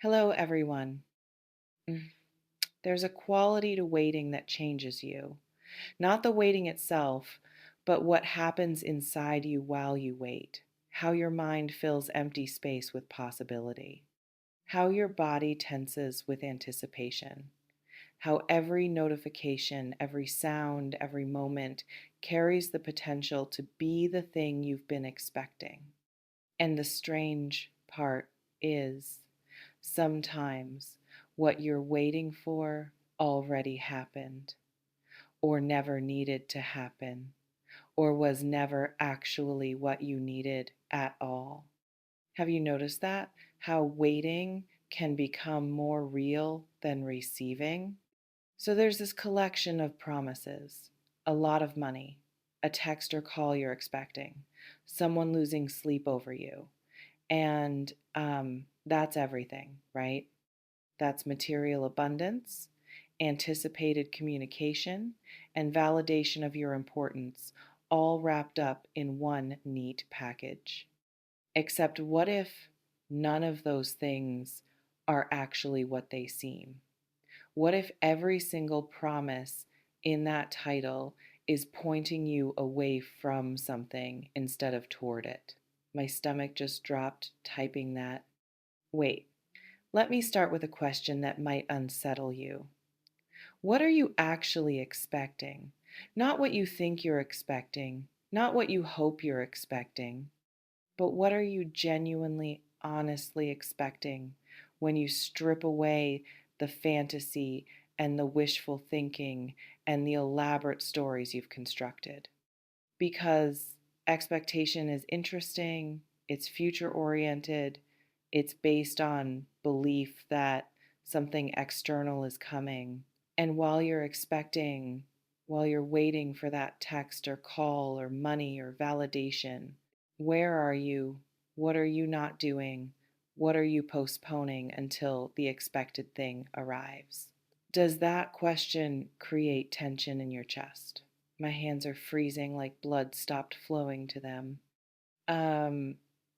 Hello, everyone. Mm. There's a quality to waiting that changes you. Not the waiting itself, but what happens inside you while you wait. How your mind fills empty space with possibility. How your body tenses with anticipation. How every notification, every sound, every moment carries the potential to be the thing you've been expecting. And the strange part is, sometimes what you're waiting for already happened, or never needed to happen, or was never actually what you needed at all. Have you noticed that? How waiting can become more real than receiving? So there's this collection of promises, a lot of money, a text or call you're expecting, someone losing sleep over you. And that's everything, right? That's material abundance, anticipated communication, and validation of your importance, all wrapped up in one neat package. Except what if none of those things are actually what they seem? What if every single promise in that title is pointing you away from something instead of toward it? My stomach just dropped typing that. Wait, let me start with a question that might unsettle you. What are you actually expecting? Not what you think you're expecting, not what you hope you're expecting, but what are you genuinely, honestly expecting when you strip away the fantasy and the wishful thinking and the elaborate stories you've constructed? Because expectation is interesting, it's future oriented, it's based on belief that something external is coming. And while you're waiting for that text or call or money or validation, where are you? What are you not doing? What are you postponing until the expected thing arrives? Does that question create tension in your chest? My hands are freezing like blood stopped flowing to them. Um,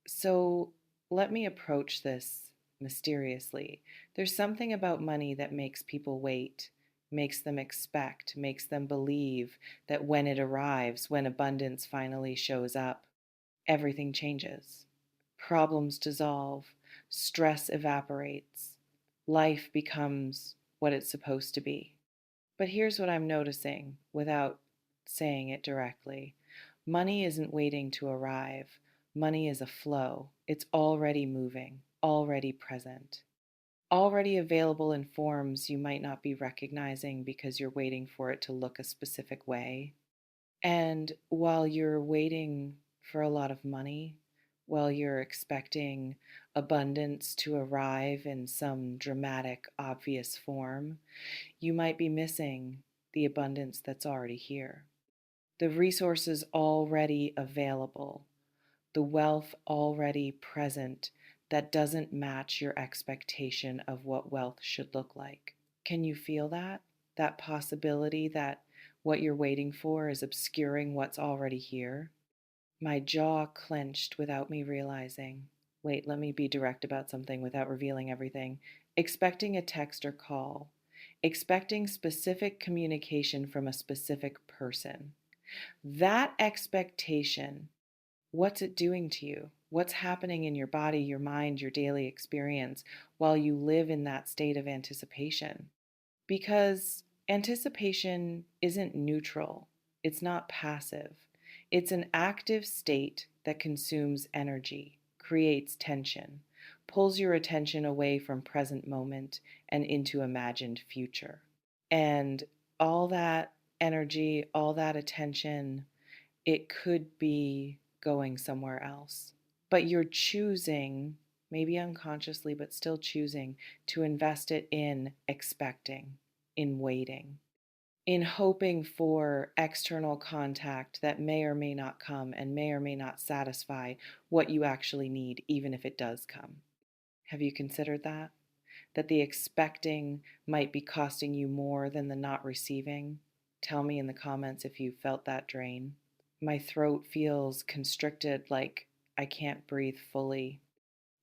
so let me approach this mysteriously. There's something about money that makes people wait, makes them expect, makes them believe that when it arrives, when abundance finally shows up, everything changes. Problems dissolve, stress evaporates, life becomes what it's supposed to be. But here's what I'm noticing without saying it directly. Money isn't waiting to arrive. Money is a flow. It's already moving, already present, already available in forms you might not be recognizing because you're waiting for it to look a specific way. And while you're waiting for a lot of money, while you're expecting abundance to arrive in some dramatic, obvious form, you might be missing the abundance that's already here. The resources already available, the wealth already present that doesn't match your expectation of what wealth should look like. Can you feel that? That possibility that what you're waiting for is obscuring what's already here? My jaw clenched without me realizing. Wait, let me be direct about something without revealing everything. Expecting a text or call, expecting specific communication from a specific person. That expectation, what's it doing to you? What's happening in your body, your mind, your daily experience while you live in that state of anticipation? Because anticipation isn't neutral, it's not passive. It's an active state that consumes energy, creates tension, pulls your attention away from present moment and into imagined future. And all that energy, all that attention, it could be going somewhere else. But you're choosing, maybe unconsciously, but still choosing to invest it in expecting, in waiting, in hoping for external contact that may or may not come and may or may not satisfy what you actually need, even if it does come. Have you considered that? That the expecting might be costing you more than the not receiving? Tell me in the comments if you felt that drain. My throat feels constricted, like I can't breathe fully.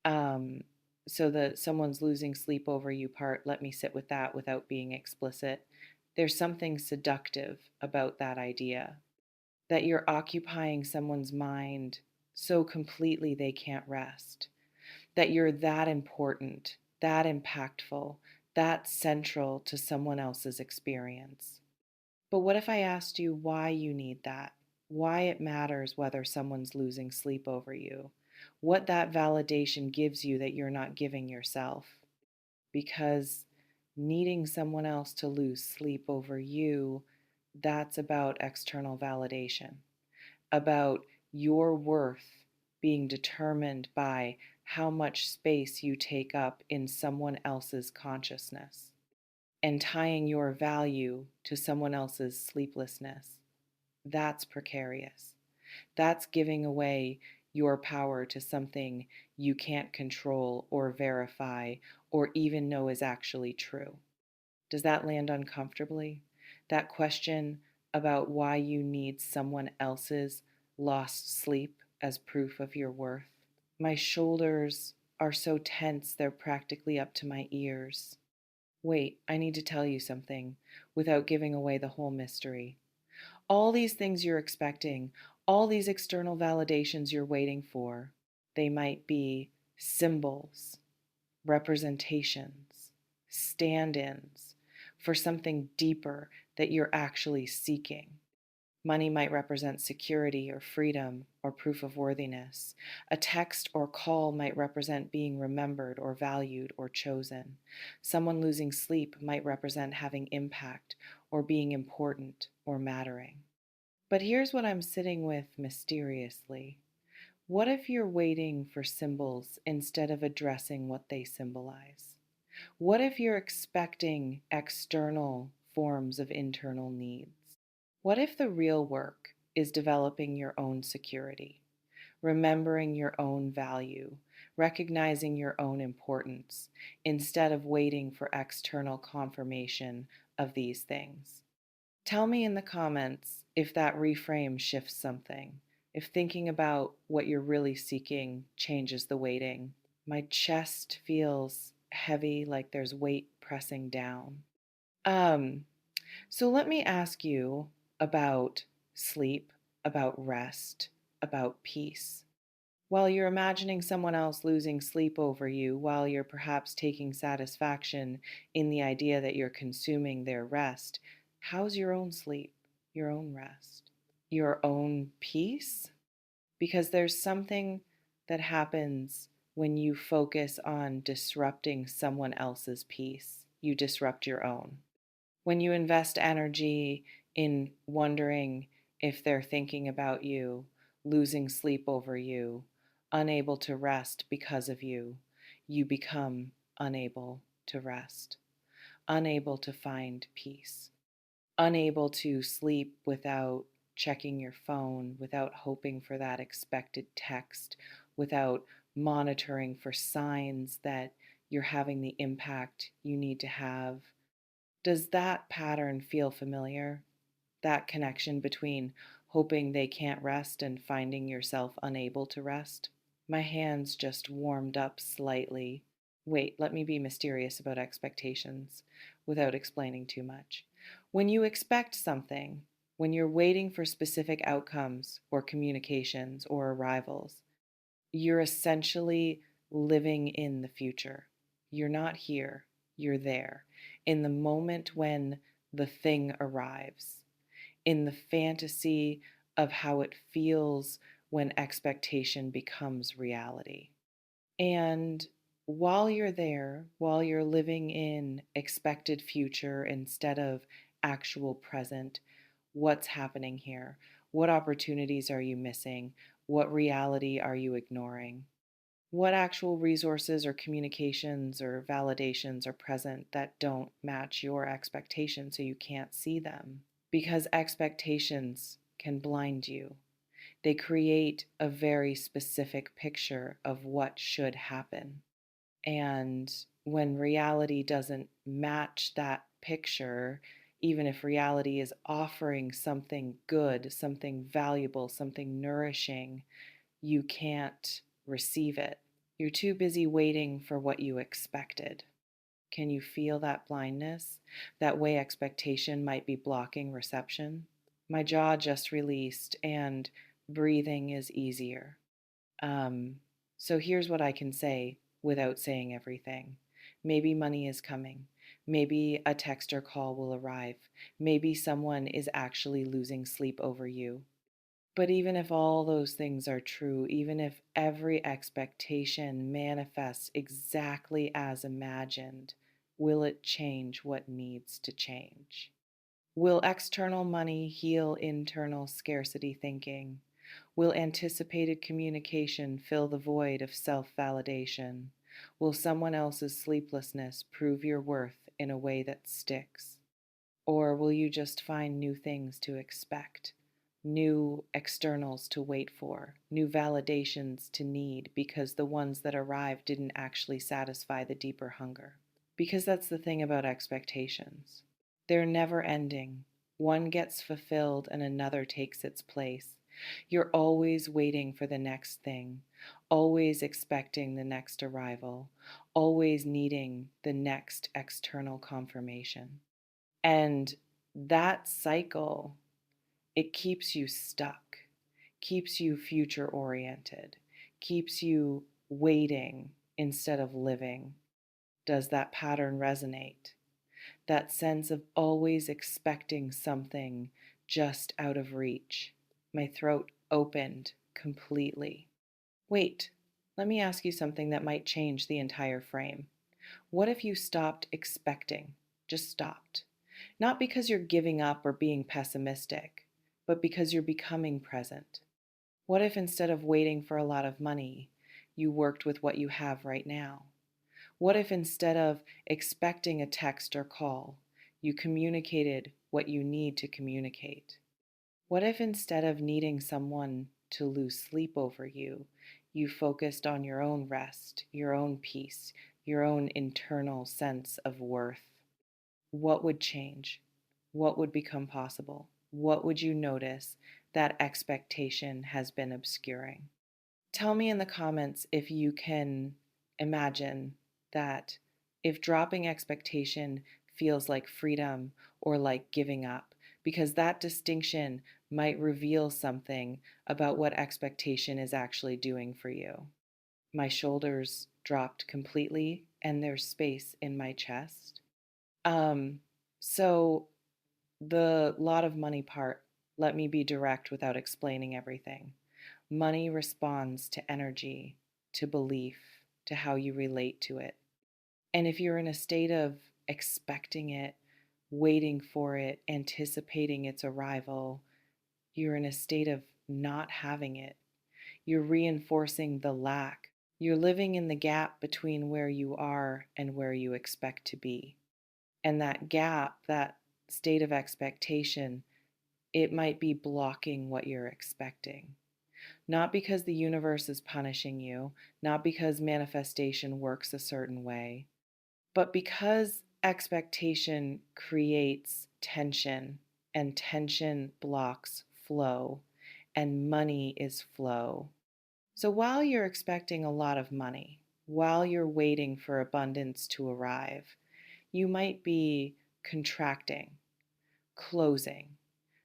Um, So the someone's losing sleep over you part, let me sit with that without being explicit. There's something seductive about that idea that you're occupying someone's mind so completely they can't rest, that you're that important, that impactful, that central to someone else's experience. But what if I asked you why you need that? Why it matters whether someone's losing sleep over you? What that validation gives you that you're not giving yourself? Because needing someone else to lose sleep over you, that's about external validation, about your worth being determined by how much space you take up in someone else's consciousness and tying your value to someone else's sleeplessness. That's precarious. That's giving away your power to something you can't control or verify or even know is actually true. Does that land uncomfortably? That question about why you need someone else's lost sleep as proof of your worth? My shoulders are so tense they're practically up to my ears. Wait, I need to tell you something without giving away the whole mystery. All these things you're expecting, all these external validations you're waiting for, they might be symbols, representations, stand ins for something deeper that you're actually seeking. Money might represent security or freedom or proof of worthiness. A text or call might represent being remembered or valued or chosen. Someone losing sleep might represent having impact or being important or mattering. But here's what I'm sitting with mysteriously. What if you're waiting for symbols instead of addressing what they symbolize? What if you're expecting external forms of internal needs? What if the real work is developing your own security, remembering your own value, recognizing your own importance, instead of waiting for external confirmation of these things? Tell me in the comments if that reframe shifts something, if thinking about what you're really seeking changes the waiting. My chest feels heavy, like there's weight pressing down. Um, so let me ask you about sleep, about rest, about peace. While you're imagining someone else losing sleep over you, while you're perhaps taking satisfaction in the idea that you're consuming their rest, how's your own sleep, your own rest, your own peace? Because there's something that happens when you focus on disrupting someone else's peace, you disrupt your own. When you invest energy in wondering if they're thinking about you, losing sleep over you, unable to rest because of you, you become unable to rest, unable to find peace, unable to sleep without checking your phone, without hoping for that expected text, without monitoring for signs that you're having the impact you need to have. Does that pattern feel familiar? That connection between hoping they can't rest and finding yourself unable to rest? My hands just warmed up slightly. Wait, let me be mysterious about expectations without explaining too much. When you expect something, when you're waiting for specific outcomes or communications or arrivals, you're essentially living in the future. You're not here, you're there, in the moment when the thing arrives, in the fantasy of how it feels when expectation becomes reality. And while you're there, while you're living in expected future instead of actual present, what's happening here? What opportunities are you missing? What reality are you ignoring? What actual resources or communications or validations are present that don't match your expectations so you can't see them? Because expectations can blind you. They create a very specific picture of what should happen. And when reality doesn't match that picture, even if reality is offering something good, something valuable, something nourishing, you can't receive it. You're too busy waiting for what you expected. Can you feel that blindness? That way expectation might be blocking reception? My jaw just released and breathing is easier. Um, so here's what I can say without saying everything. Maybe money is coming. Maybe a text or call will arrive. Maybe someone is actually losing sleep over you. But even if all those things are true, even if every expectation manifests exactly as imagined, will it change what needs to change? Will external money heal internal scarcity thinking? Will anticipated communication fill the void of self validation? Will someone else's sleeplessness prove your worth in a way that sticks? Or will you just find new things to expect, new externals to wait for, new validations to need because the ones that arrived didn't actually satisfy the deeper hunger? Because that's the thing about expectations. They're never ending. One gets fulfilled and another takes its place. You're always waiting for the next thing, always expecting the next arrival, always needing the next external confirmation. And that cycle, it keeps you stuck, keeps you future oriented, keeps you waiting instead of living. Does that pattern resonate? That sense of always expecting something just out of reach. My throat opened completely. Wait, let me ask you something that might change the entire frame. What if you stopped expecting? Just stopped. Not because you're giving up or being pessimistic, but because you're becoming present. What if instead of waiting for a lot of money, you worked with what you have right now? What if instead of expecting a text or call, you communicated what you need to communicate? What if instead of needing someone to lose sleep over you, you focused on your own rest, your own peace, your own internal sense of worth? What would change? What would become possible? What would you notice that expectation has been obscuring? Tell me in the comments if you can imagine that, if dropping expectation feels like freedom or like giving up, because that distinction might reveal something about what expectation is actually doing for you. My shoulders dropped completely and there's space in my chest. Um, so the lot of money part, let me be direct without explaining everything. Money responds to energy, to belief, to how you relate to it. And if you're in a state of expecting it, waiting for it, anticipating its arrival, you're in a state of not having it. You're reinforcing the lack. You're living in the gap between where you are and where you expect to be. And that gap, that state of expectation, it might be blocking what you're expecting. Not because the universe is punishing you, not because manifestation works a certain way, but because expectation creates tension, and tension blocks flow, and money is flow. So while you're expecting a lot of money, while you're waiting for abundance to arrive, you might be contracting, closing,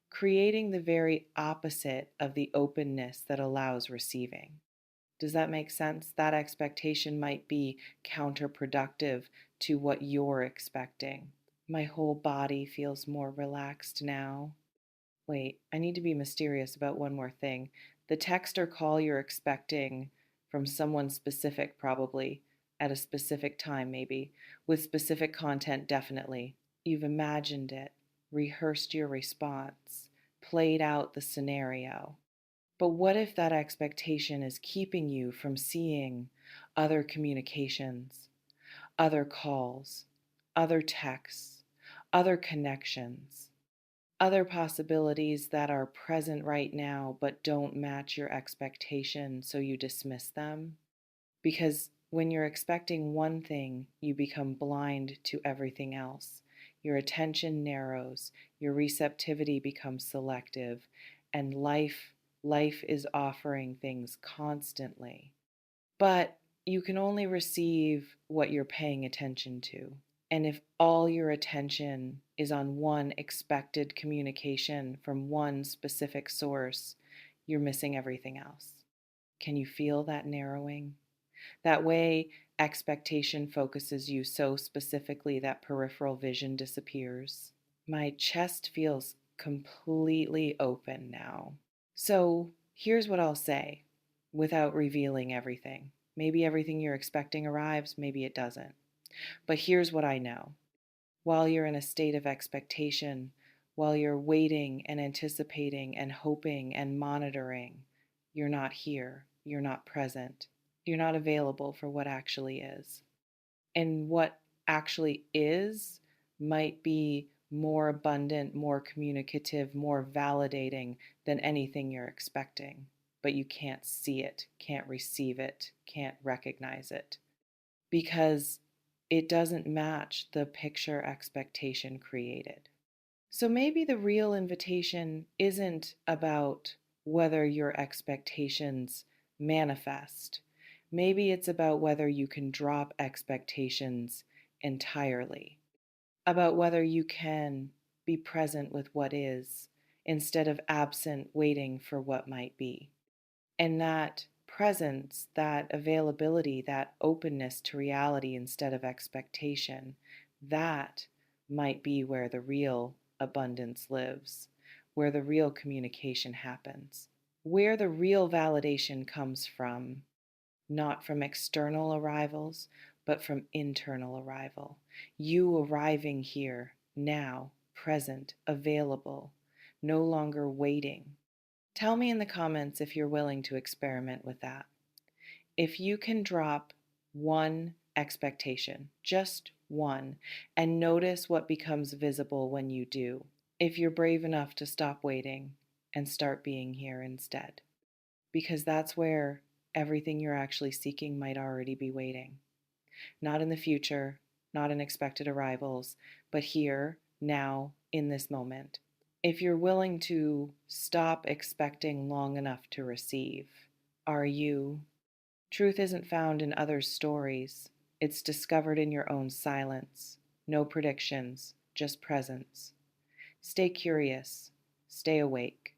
creating the very opposite of the openness that allows receiving. Does that make sense? That expectation might be counterproductive to what you're expecting. My whole body feels more relaxed now. Wait, I need to be mysterious about one more thing. The text or call you're expecting from someone specific, probably, at a specific time, maybe, with specific content, definitely. You've imagined it, rehearsed your response, played out the scenario. But what if that expectation is keeping you from seeing other communications, other calls, other texts, other connections, other possibilities that are present right now but don't match your expectation, so you dismiss them? Because when you're expecting one thing, you become blind to everything else. Your attention narrows, your receptivity becomes selective, and life is offering things constantly. But You can only receive what you're paying attention to. And if all your attention is on one expected communication from one specific source, you're missing everything else. Can you feel that narrowing? That way, expectation focuses you so specifically that peripheral vision disappears. My chest feels completely open now. So, here's what I'll say without revealing everything. Maybe everything you're expecting arrives, maybe it doesn't. But here's what I know. While you're in a state of expectation, while you're waiting and anticipating and hoping and monitoring, you're not here, you're not present, you're not available for what actually is. And what actually is might be more abundant, more communicative, more validating than anything you're expecting. But you can't see it, can't receive it, can't recognize it because it doesn't match the picture expectation created. So maybe the real invitation isn't about whether your expectations manifest. Maybe it's about whether you can drop expectations entirely, about whether you can be present with what is instead of absent waiting for what might be. And that presence, that availability, that openness to reality instead of expectation, that might be where the real abundance lives, where the real communication happens, where the real validation comes from, not from external arrivals, but from internal arrival. You arriving here, now, present, available, no longer waiting. Tell me in the comments if you're willing to experiment with that. If you can drop one expectation, just one, and notice what becomes visible when you do. If you're brave enough to stop waiting and start being here instead. Because that's where everything you're actually seeking might already be waiting. Not in the future, not in expected arrivals, but here, now, in this moment. If you're willing to stop expecting long enough to receive, are you? Truth isn't found in others' stories, it's discovered in your own silence. No predictions, just presence. Stay curious, stay awake.